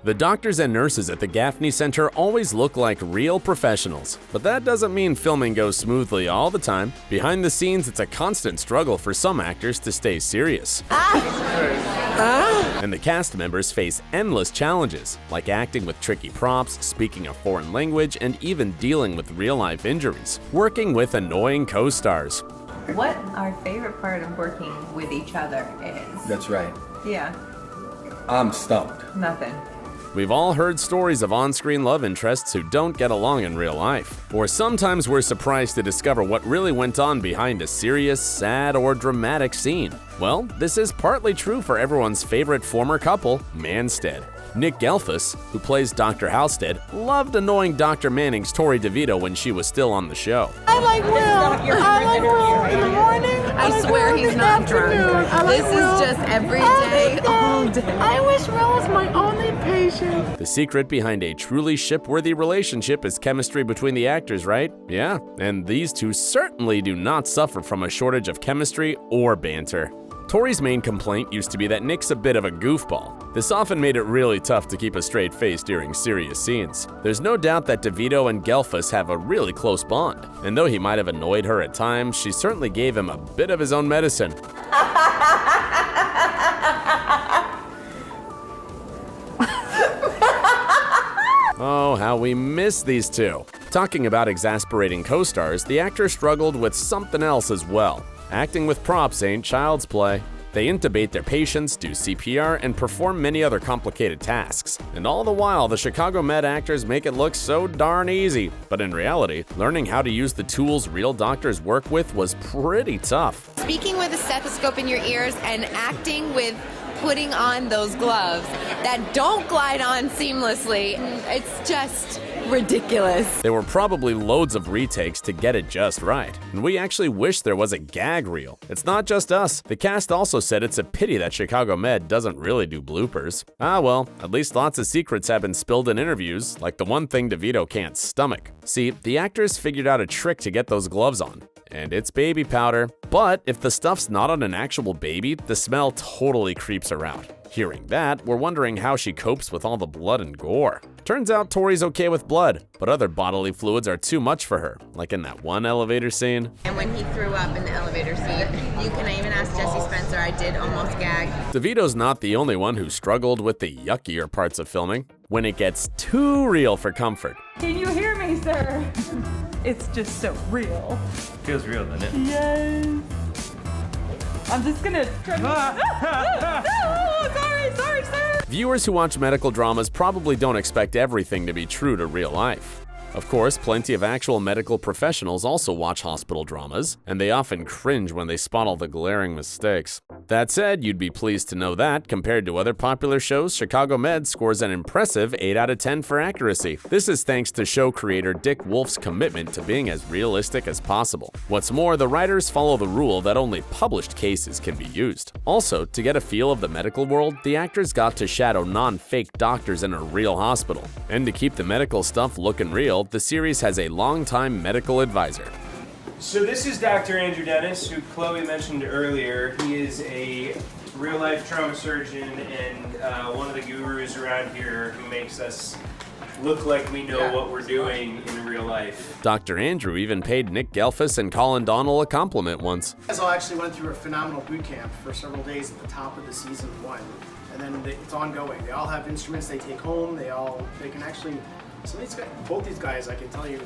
The doctors and nurses at the Gaffney Center always look like real professionals, but that doesn't mean filming goes smoothly all the time. Behind the scenes, it's a constant struggle for some actors to stay serious. And the cast members face endless challenges, like acting with tricky props, speaking a foreign language, and even dealing with real-life injuries. Working with annoying co-stars. What our favorite part of working with each other is. That's right. Yeah. I'm stumped. Nothing. We've all heard stories of on-screen love interests who don't get along in real life. Or sometimes we're surprised to discover what really went on behind a serious, sad, or dramatic scene. Well, this is partly true for everyone's favorite former couple, Manstead. Nick Gelfus, who plays Dr. Halstead, loved annoying Dr. Manning's Tori DeVito when she was still on the show. I like Will. I like Will in the morning. I swear he's not drunk. This is just every day, all day. I wish Will was my only patient. The secret behind a truly ship-worthy relationship is chemistry between the actors, right? Yeah, and these two certainly do not suffer from a shortage of chemistry or banter. Tori's main complaint used to be that Nick's a bit of a goofball. This often made it really tough to keep a straight face during serious scenes. There's no doubt that DeVito and Gelfus have a really close bond, and though he might have annoyed her at times, she certainly gave him a bit of his own medicine. Oh, how we miss these two. Talking about exasperating co-stars, the actor struggled with something else as well. Acting with props ain't child's play. They intubate their patients, do CPR, and perform many other complicated tasks. And all the while, the Chicago Med actors make it look so darn easy. But in reality, learning how to use the tools real doctors work with was pretty tough. Speaking with a stethoscope in your ears and acting with putting on those gloves that don't glide on seamlessly, it's just ridiculous. There were probably loads of retakes to get it just right, and we actually wish there was a gag reel. It's not just us. The cast also said it's a pity that Chicago Med doesn't really do bloopers. Ah well, at least lots of secrets have been spilled in interviews, like the one thing DeVito can't stomach. See, the actors figured out a trick to get those gloves on, and it's baby powder. But if the stuff's not on an actual baby, the smell totally creeps her out. Hearing that, we're wondering how she copes with all the blood and gore. Turns out Tori's okay with blood, but other bodily fluids are too much for her, like in that one elevator scene. And when he threw up in the elevator seat, you can even ask Jesse Spencer, I did almost gag. DeVito's not the only one who struggled with the yuckier parts of filming, when it gets too real for comfort. Can you hear me, sir? It's just so real. Feels real, doesn't it? Yes. I'm just gonna try sorry, sir. Viewers who watch medical dramas probably don't expect everything to be true to real life. Of course, plenty of actual medical professionals also watch hospital dramas, and they often cringe when they spot all the glaring mistakes. That said, you'd be pleased to know that, compared to other popular shows, Chicago Med scores an impressive 8 out of 10 for accuracy. This is thanks to show creator Dick Wolf's commitment to being as realistic as possible. What's more, the writers follow the rule that only published cases can be used. Also, to get a feel of the medical world, the actors got to shadow non-fake doctors in a real hospital. And to keep the medical stuff looking real, the series has a long-time medical advisor. So this is Dr. Andrew Dennis, who Chloe mentioned earlier. He is a real-life trauma surgeon and one of the gurus around here who makes us look like we know what we're doing in real life. Dr. Andrew even paid Nick Gelfus and Colin Donnell a compliment once. You guys all actually went through a phenomenal boot camp for several days at the top of the season 1, and then it's ongoing. They all have instruments they take home. They can actually. So both these guys, I can tell you,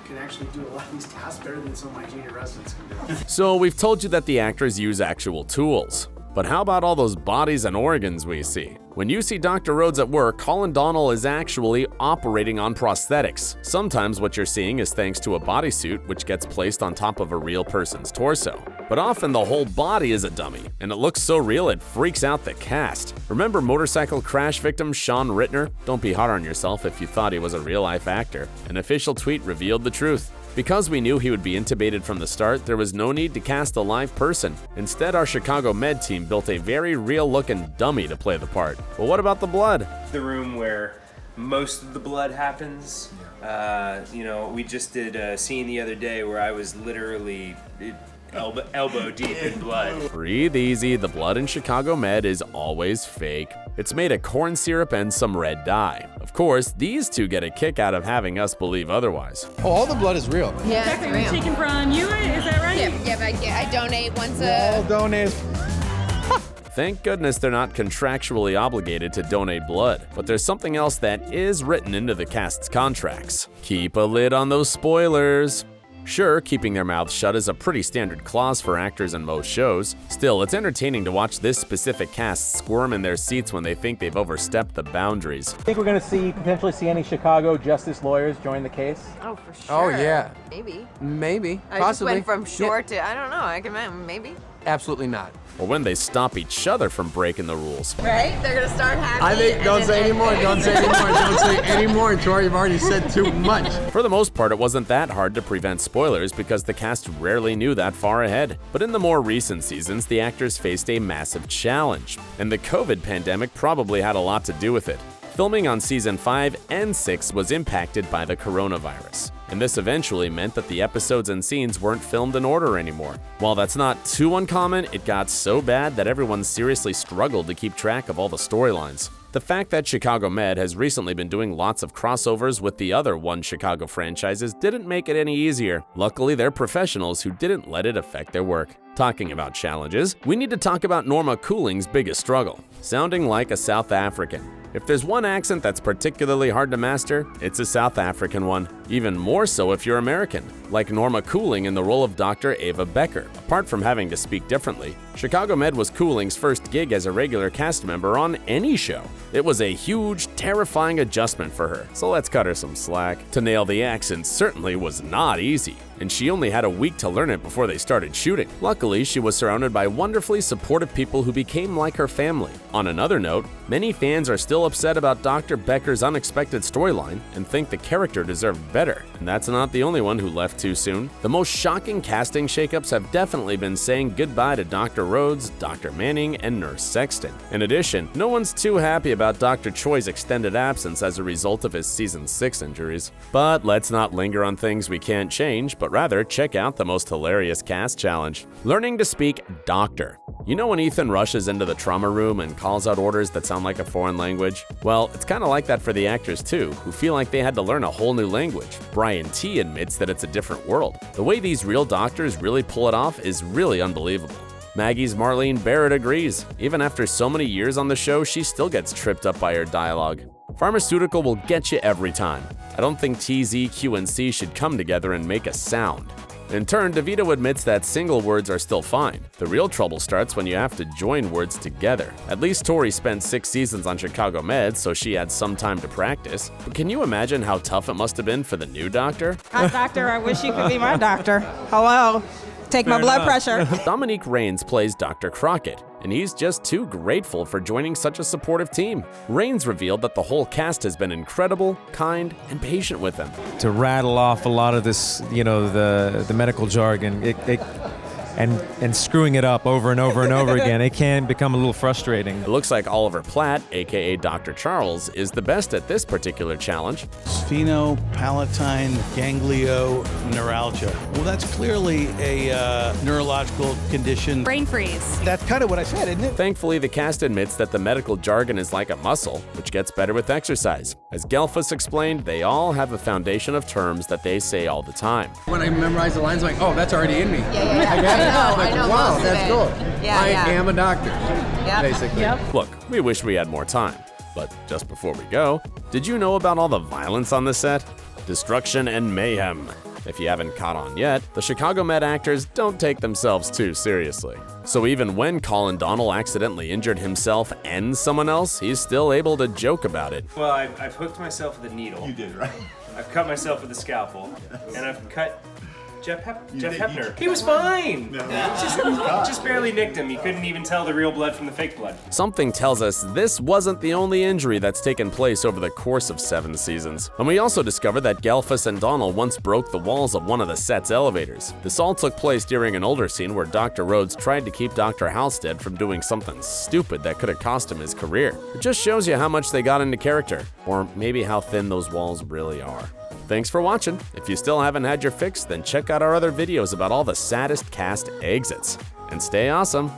can actually do a lot of these tasks better than some of my junior residents can do. So we've told you that the actors use actual tools. But how about all those bodies and organs we see? When you see Dr. Rhodes at work, Colin Donnell is actually operating on prosthetics. Sometimes what you're seeing is thanks to a bodysuit which gets placed on top of a real person's torso. But often the whole body is a dummy, and it looks so real it freaks out the cast. Remember motorcycle crash victim Sean Rittner? Don't be hard on yourself if you thought he was a real-life actor. An official tweet revealed the truth. Because we knew he would be intubated from the start, there was no need to cast a live person. Instead, our Chicago Med team built a very real-looking dummy to play the part. But what about the blood? The room where most of the blood happens. We just did a scene the other day where I was literally elbow deep in blood. Breathe easy, the blood in Chicago Med is always fake. It's made of corn syrup and some red dye. Of course, these two get a kick out of having us believe otherwise. Oh, all the blood is real. Yeah, Becca, it's you're real. taking from you, is that right? Yeah, I donate once All a... donate. Thank goodness they're not contractually obligated to donate blood, but there's something else that is written into the cast's contracts. Keep a lid on those spoilers. Sure, keeping their mouths shut is a pretty standard clause for actors in most shows. Still, it's entertaining to watch this specific cast squirm in their seats when they think they've overstepped the boundaries. Think we're going to potentially see any Chicago justice lawyers join the case? Oh, for sure. Oh, yeah. Maybe. Maybe. I Possibly. just went from short to, I don't know, I can imagine, maybe. Absolutely not. Or when they stop each other from breaking the rules. Right? They're going to start happy. I think, don't say anymore, don't say anymore, Troy, you've already said too much. For the most part, it wasn't that hard to prevent spoilers because the cast rarely knew that far ahead. But in the more recent seasons, the actors faced a massive challenge, and the COVID pandemic probably had a lot to do with it. Filming on season 5 and 6 was impacted by the coronavirus, and this eventually meant that the episodes and scenes weren't filmed in order anymore. While that's not too uncommon, it got so bad that everyone seriously struggled to keep track of all the storylines. The fact that Chicago Med has recently been doing lots of crossovers with the other One Chicago franchises didn't make it any easier. Luckily, they're professionals who didn't let it affect their work. Talking about challenges, we need to talk about Norma Cooling's biggest struggle, sounding like a South African. If there's one accent that's particularly hard to master, it's a South African one. Even more so if you're American, like Norma Cooling in the role of Dr. Ava Becker. Apart from having to speak differently, Chicago Med was Cooling's first gig as a regular cast member on any show. It was a huge, terrifying adjustment for her, so let's cut her some slack. To nail the accent certainly was not easy, and she only had a week to learn it before they started shooting. Luckily, she was surrounded by wonderfully supportive people who became like her family. On another note, many fans are still upset about Dr. Becker's unexpected storyline and think the character deserved better, and that's not the only one who left too soon. The most shocking casting shakeups have definitely been saying goodbye to Dr. Rhodes, Dr. Manning, and Nurse Sexton. In addition, no one's too happy about Dr. Choi's extended absence as a result of his season 6 injuries. But let's not linger on things we can't change, but rather check out the most hilarious cast challenge. Learning to speak doctor. You know when Ethan rushes into the trauma room and calls out orders that sound like a foreign language? Well, it's kind of like that for the actors too, who feel like they had to learn a whole new language. Brian T. admits that it's a different world. The way these real doctors really pull it off is really unbelievable. Maggie's Marlene Barrett agrees. Even after so many years on the show, she still gets tripped up by her dialogue. Pharmaceutical will get you every time. I don't think T, Z, Q, and C should come together and make a sound. In turn, DeVito admits that single words are still fine. The real trouble starts when you have to join words together. At least Tori spent 6 seasons on Chicago Med, so she had some time to practice. But can you imagine how tough it must have been for the new doctor? Hi, doctor. I wish you could be my doctor. Hello. Take my blood pressure. Dominique Raines plays Dr. Crockett, and he's just too grateful for joining such a supportive team. Raines revealed that the whole cast has been incredible, kind, and patient with him. To rattle off a lot of this, the medical jargon, and screwing it up over and over and over again, it can become a little frustrating. It looks like Oliver Platt, aka Dr. Charles, is the best at this particular challenge. Sphenopalatine ganglioneuralgia. Well, that's clearly a neurological condition. Brain freeze. That's kind of what I said, isn't it? Thankfully, the cast admits that the medical jargon is like a muscle, which gets better with exercise. As Gelfus explained, they all have a foundation of terms that they say all the time. When I memorize the lines, I'm like, oh, that's already in me. I know wow, most of that's it. cool. Yeah, I yeah. am a doctor, basically. Look, we wish we had more time. But just before we go, did you know about all the violence on the set? Destruction and mayhem. If you haven't caught on yet, the Chicago Med actors don't take themselves too seriously. So even when Colin Donnell accidentally injured himself and someone else, he's still able to joke about it. Well, I've hooked myself with a needle. You did, right? I've cut myself with a scalpel, and I've cut Jeff Hepner. He was fine. Just barely nicked him. You couldn't even tell the real blood from the fake blood. Something tells us this wasn't the only injury that's taken place over the course of 7 seasons. And we also discovered that Gelfus and Donnell once broke the walls of one of the set's elevators. This all took place during an older scene where Dr. Rhodes tried to keep Dr. Halstead from doing something stupid that could have cost him his career. It just shows you how much they got into character, or maybe how thin those walls really are. Thanks for watching. If you still haven't had your fix, then check out our other videos about all the saddest cast exits. And stay awesome.